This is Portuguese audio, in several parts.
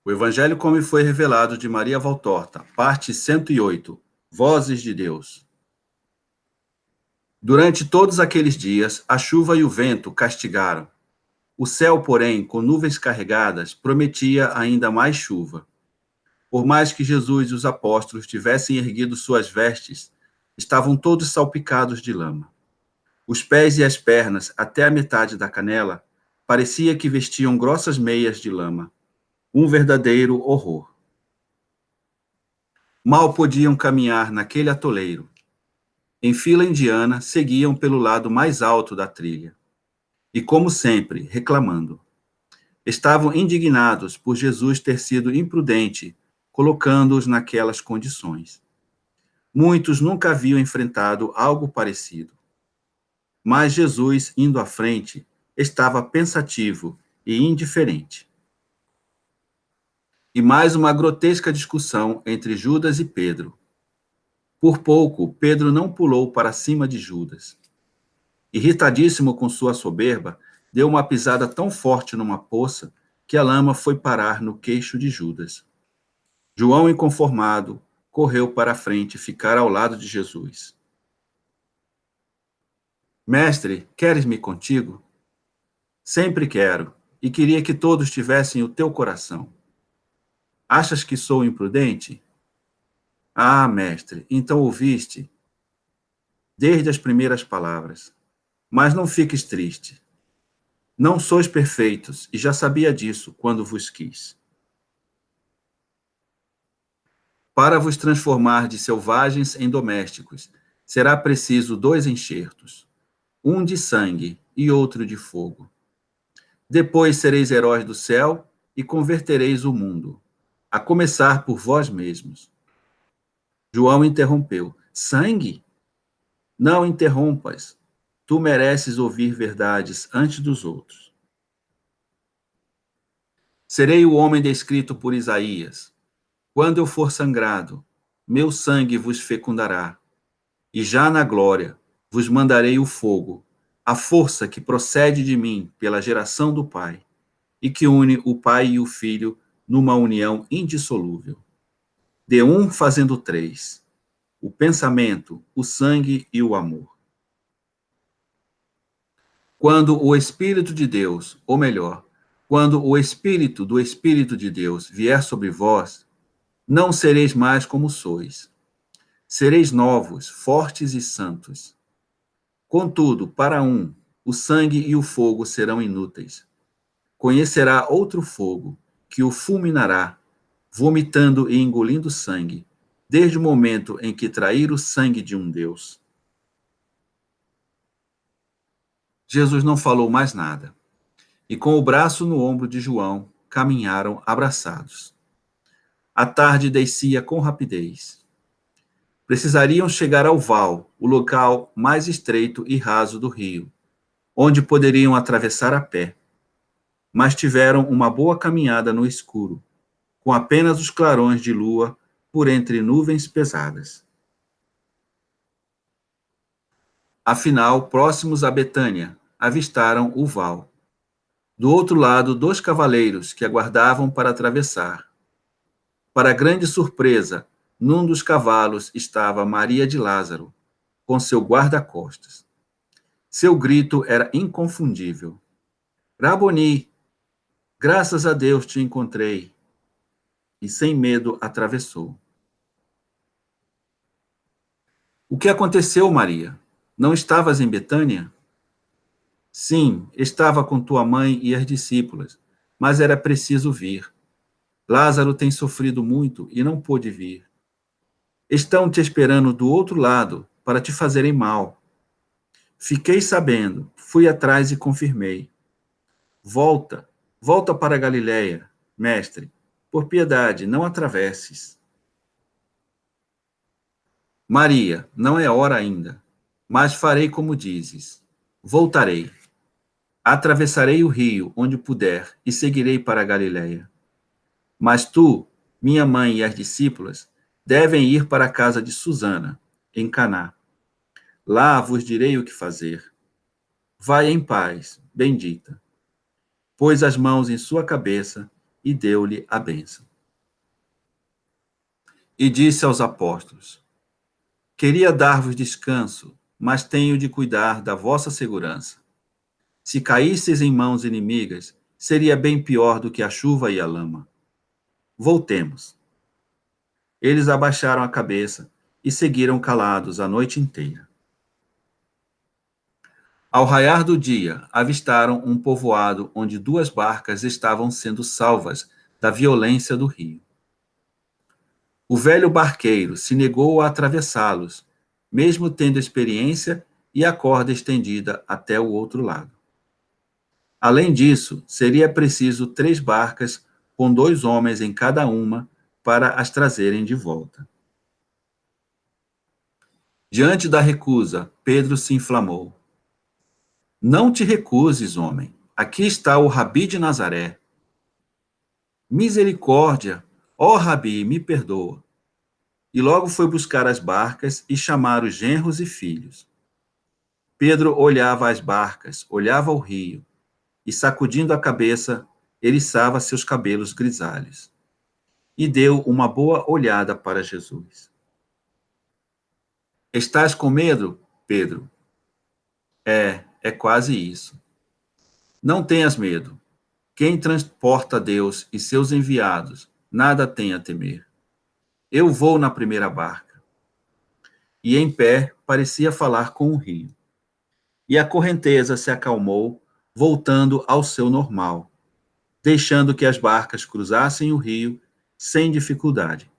O Evangelho como me foi revelado de Maria Valtorta, parte 108, Vozes de Deus. Durante todos aqueles dias, a chuva e o vento castigaram. O céu, porém, com nuvens carregadas, prometia ainda mais chuva. Por mais que Jesus e os apóstolos tivessem erguido suas vestes, estavam todos salpicados de lama. Os pés e as pernas, até a metade da canela, parecia que vestiam grossas meias de lama. Um verdadeiro horror. Mal podiam caminhar naquele atoleiro. Em fila indiana, seguiam pelo lado mais alto da trilha. E, como sempre, reclamando. Estavam indignados por Jesus ter sido imprudente, colocando-os naquelas condições. Muitos nunca haviam enfrentado algo parecido. Mas Jesus, indo à frente, estava pensativo e indiferente. E mais uma grotesca discussão entre Judas e Pedro. Por pouco, Pedro não pulou para cima de Judas. Irritadíssimo com sua soberba, deu uma pisada tão forte numa poça que a lama foi parar no queixo de Judas. João, inconformado, correu para a frente ficar ao lado de Jesus. Mestre, queres-me contigo? Sempre quero, e queria que todos tivessem o teu coração. Achas que sou imprudente? Ah, mestre, então ouviste, desde as primeiras palavras. Mas não fiques triste. Não sois perfeitos, e já sabia disso quando vos quis. Para vos transformar de selvagens em domésticos, será preciso 2 enxertos, um de sangue e outro de fogo. Depois sereis heróis do céu e convertereis o mundo, a começar por vós mesmos. João interrompeu. Sangue? Não interrompas. Tu mereces ouvir verdades antes dos outros. Serei o homem descrito por Isaías. Quando eu for sangrado, meu sangue vos fecundará. E já na glória vos mandarei o fogo, a força que procede de mim pela geração do Pai, e que une o Pai e o Filho numa união indissolúvel. De um fazendo 3, o pensamento, o sangue e o amor. Quando o Espírito de Deus, ou melhor, quando o Espírito do Espírito de Deus vier sobre vós, não sereis mais como sois. Sereis novos, fortes e santos. Contudo, para um, o sangue e o fogo serão inúteis. Conhecerá outro fogo, que o fulminará, vomitando e engolindo sangue, desde o momento em que trair o sangue de um Deus. Jesus não falou mais nada, e com o braço no ombro de João, caminharam abraçados. A tarde descia com rapidez. Precisariam chegar ao val, o local mais estreito e raso do rio, onde poderiam atravessar a pé. Mas tiveram uma boa caminhada no escuro, com apenas os clarões de lua por entre nuvens pesadas. Afinal, próximos a Betânia, avistaram o val. Do outro lado, 2 cavaleiros que aguardavam para atravessar. Para grande surpresa, num dos cavalos estava Maria de Lázaro, com seu guarda-costas. Seu grito era inconfundível. Raboni, graças a Deus te encontrei. E sem medo atravessou. O que aconteceu, Maria? Não estavas em Betânia? Sim, estava com tua mãe e as discípulas, mas era preciso vir. Lázaro tem sofrido muito e não pôde vir. Estão te esperando do outro lado para te fazerem mal. Fiquei sabendo, fui atrás e confirmei. Volta, volta para a Galiléia, mestre. Por piedade, não atravesses. Maria, não é hora ainda, mas farei como dizes. Voltarei. Atravessarei o rio onde puder e seguirei para a Galiléia. Mas tu, minha mãe e as discípulas, devem ir para a casa de Susana, em Caná. Lá vos direi o que fazer. Vai em paz, bendita. Pôs as mãos em sua cabeça e deu-lhe a bênção. E disse aos apóstolos: Queria dar-vos descanso, mas tenho de cuidar da vossa segurança. Se caísseis em mãos inimigas, seria bem pior do que a chuva e a lama. Voltemos. Eles abaixaram a cabeça e seguiram calados a noite inteira. Ao raiar do dia, avistaram um povoado onde 2 barcas estavam sendo salvas da violência do rio. O velho barqueiro se negou a atravessá-los, mesmo tendo experiência e a corda estendida até o outro lado. Além disso, seria preciso 3 barcas com 2 homens em cada uma para as trazerem de volta. Diante da recusa, Pedro se inflamou. Não te recuses, homem. Aqui está o Rabi de Nazaré. Misericórdia, ó Rabi, me perdoa. E logo foi buscar as barcas e chamar os genros e filhos. Pedro olhava as barcas, olhava o rio, e sacudindo a cabeça, eriçava seus cabelos grisalhos. E deu uma boa olhada para Jesus. Estás com medo, Pedro? É quase isso. Não tenhas medo. Quem transporta Deus e seus enviados, nada tem a temer. Eu vou na primeira barca. E em pé, parecia falar com o rio. E a correnteza se acalmou, voltando ao seu normal, deixando que as barcas cruzassem o rio sem dificuldade.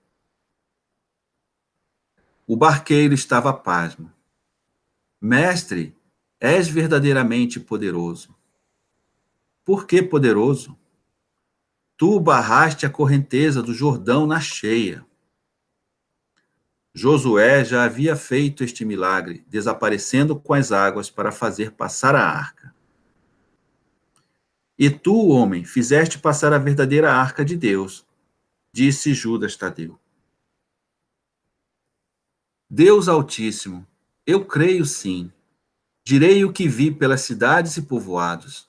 O barqueiro estava pasmo. Mestre, és verdadeiramente poderoso. Por que poderoso? Tu barraste a correnteza do Jordão na cheia. Josué já havia feito este milagre, desaparecendo com as águas para fazer passar a arca. E tu, homem, fizeste passar a verdadeira arca de Deus, disse Judas Tadeu. Deus Altíssimo, eu creio sim. Direi o que vi pelas cidades e povoados.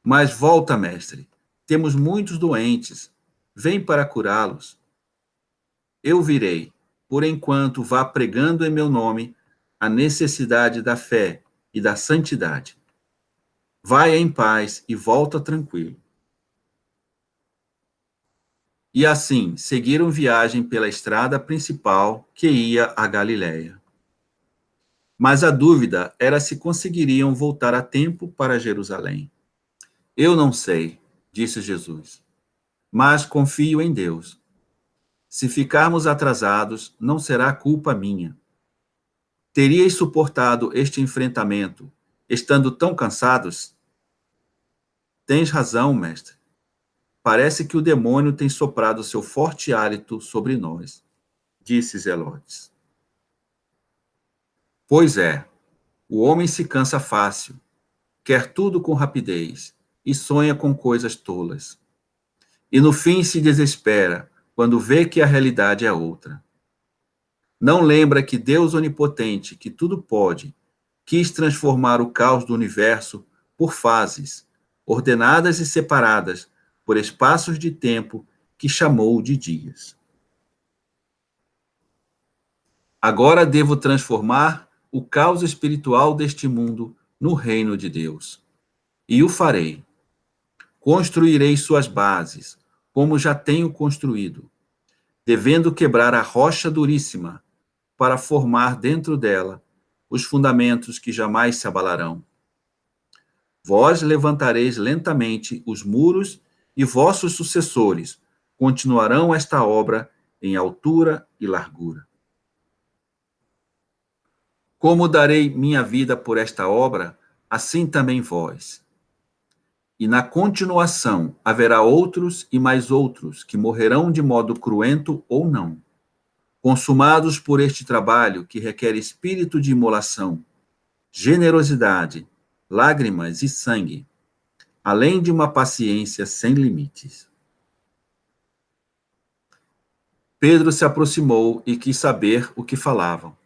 Mas volta, mestre. Temos muitos doentes. Vem para curá-los. Eu virei. Por enquanto, vá pregando em meu nome a necessidade da fé e da santidade. Vai em paz e volta tranquilo. E assim, seguiram viagem pela estrada principal que ia a Galiléia. Mas a dúvida era se conseguiriam voltar a tempo para Jerusalém. Eu não sei, disse Jesus, mas confio em Deus. Se ficarmos atrasados, não será culpa minha. Teríeis suportado este enfrentamento, estando tão cansados? Tens razão, mestre. Parece que o demônio tem soprado seu forte hálito sobre nós, disse Zelotes. Pois é, o homem se cansa fácil, quer tudo com rapidez e sonha com coisas tolas. E no fim se desespera quando vê que a realidade é outra. Não lembra que Deus onipotente, que tudo pode, quis transformar o caos do universo por fases, ordenadas e separadas por espaços de tempo que chamou de dias. Agora devo transformar o caos espiritual deste mundo no reino de Deus. E o farei. Construirei suas bases, como já tenho construído, devendo quebrar a rocha duríssima para formar dentro dela os fundamentos que jamais se abalarão. Vós levantareis lentamente os muros e vossos sucessores continuarão esta obra em altura e largura. Como darei minha vida por esta obra, assim também vós. E na continuação haverá outros e mais outros que morrerão de modo cruento ou não, consumados por este trabalho que requer espírito de imolação, generosidade, lágrimas e sangue, além de uma paciência sem limites. Pedro se aproximou e quis saber o que falavam.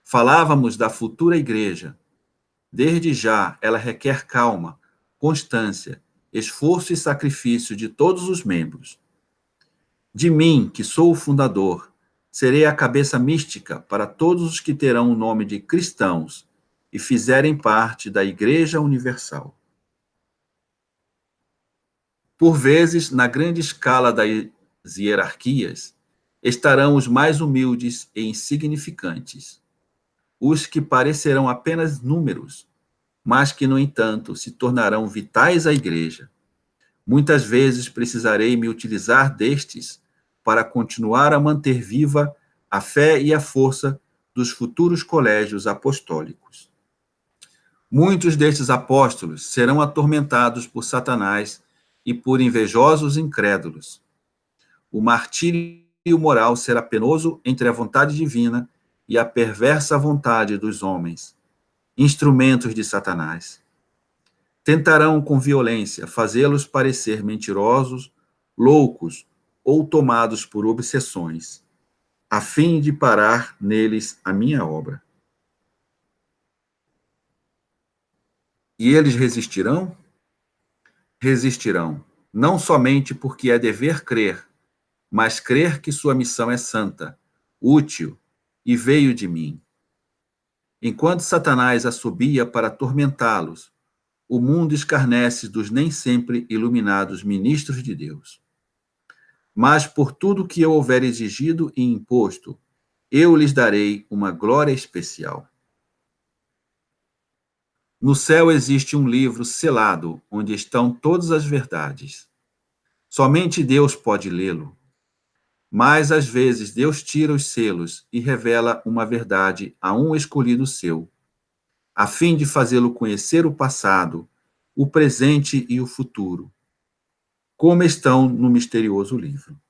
Falávamos da futura igreja. Desde já ela requer calma, constância esforço e sacrifício de todos os membros. De mim, que sou o fundador, serei a cabeça mística para todos os que terão o nome de cristãos e fizerem parte da Igreja Universal. Por vezes, na grande escala das hierarquias, estarão os mais humildes e insignificantes, os que parecerão apenas números, mas que, no entanto, se tornarão vitais à Igreja. Muitas vezes precisarei me utilizar destes para continuar a manter viva a fé e a força dos futuros colégios apostólicos. Muitos destes apóstolos serão atormentados por Satanás e por invejosos incrédulos. O martírio moral será penoso entre a vontade divina e a perversa vontade dos homens, instrumentos de Satanás. Tentarão com violência fazê-los parecer mentirosos, loucos ou tomados por obsessões, a fim de parar neles a minha obra. E eles resistirão? Resistirão, não somente porque é dever crer, mas crer que sua missão é santa, útil e veio de mim. Enquanto Satanás assobia para atormentá-los, o mundo escarnece dos nem sempre iluminados ministros de Deus. Mas por tudo que eu houver exigido e imposto, eu lhes darei uma glória especial. No céu existe um livro selado, onde estão todas as verdades. Somente Deus pode lê-lo. Mas às vezes Deus tira os selos e revela uma verdade a um escolhido seu, a fim de fazê-lo conhecer o passado, o presente e o futuro, como estão no misterioso livro.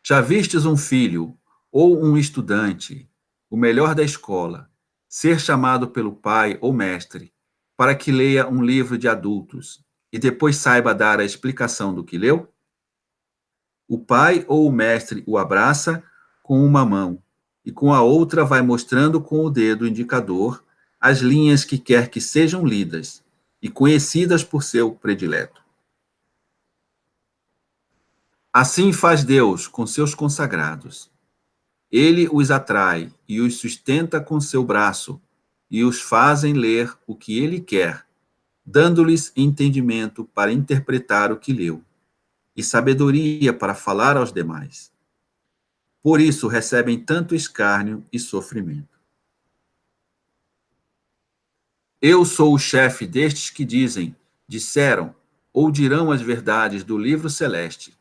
Já vistes um filho ou um estudante, o melhor da escola, ser chamado pelo pai ou mestre para que leia um livro de adultos e depois saiba dar a explicação do que leu? O pai ou o mestre o abraça com uma mão e com a outra vai mostrando com o dedo indicador as linhas que quer que sejam lidas e conhecidas por seu predileto. Assim faz Deus com seus consagrados. Ele os atrai e os sustenta com seu braço e os fazem ler o que ele quer, dando-lhes entendimento para interpretar o que leu e sabedoria para falar aos demais. Por isso recebem tanto escárnio e sofrimento. Eu sou o chefe destes que dizem, disseram ou dirão as verdades do livro celeste,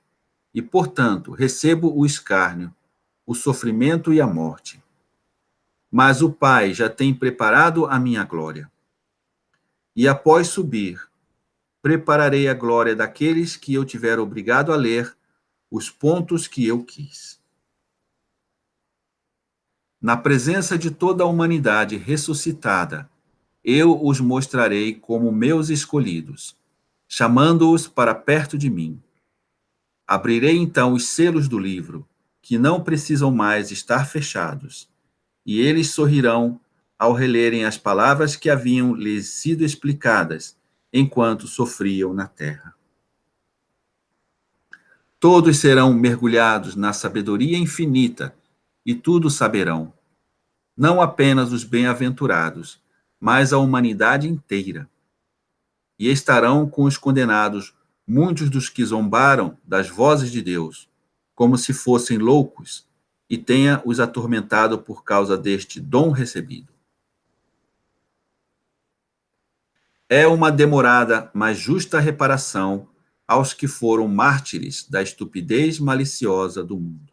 e, portanto, recebo o escárnio, o sofrimento e a morte. Mas o Pai já tem preparado a minha glória. E após subir, prepararei a glória daqueles que eu tiver obrigado a ler os pontos que eu quis. Na presença de toda a humanidade ressuscitada, eu os mostrarei como meus escolhidos, chamando-os para perto de mim. Abrirei então os selos do livro, que não precisam mais estar fechados, e eles sorrirão ao relerem as palavras que haviam lhes sido explicadas enquanto sofriam na terra. Todos serão mergulhados na sabedoria infinita e tudo saberão. Não apenas os bem-aventurados, mas a humanidade inteira. E estarão com os condenados muitos dos que zombaram das vozes de Deus, como se fossem loucos, e tenha os atormentado por causa deste dom recebido. É uma demorada, mas justa reparação aos que foram mártires da estupidez maliciosa do mundo.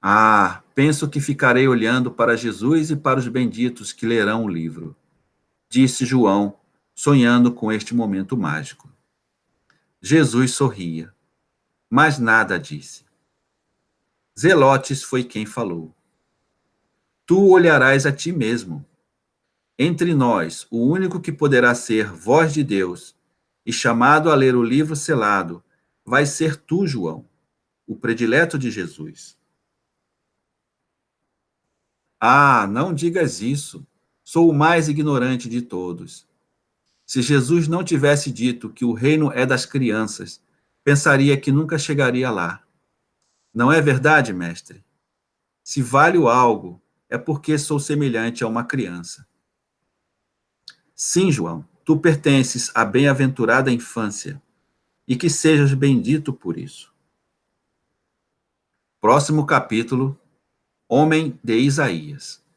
Ah, penso que ficarei olhando para Jesus e para os benditos que lerão o livro, disse João, sonhando com este momento mágico. Jesus sorria, mas nada disse. Zelotes foi quem falou. Tu olharás a ti mesmo. Entre nós, o único que poderá ser voz de Deus e chamado a ler o livro selado vai ser tu, João, o predileto de Jesus. Ah, não digas isso. Sou o mais ignorante de todos. Se Jesus não tivesse dito que o reino é das crianças, pensaria que nunca chegaria lá. Não é verdade, mestre? Se valho algo, é porque sou semelhante a uma criança. Sim, João, tu pertences à bem-aventurada infância, e que sejas bendito por isso. Próximo capítulo, Homem de Isaías.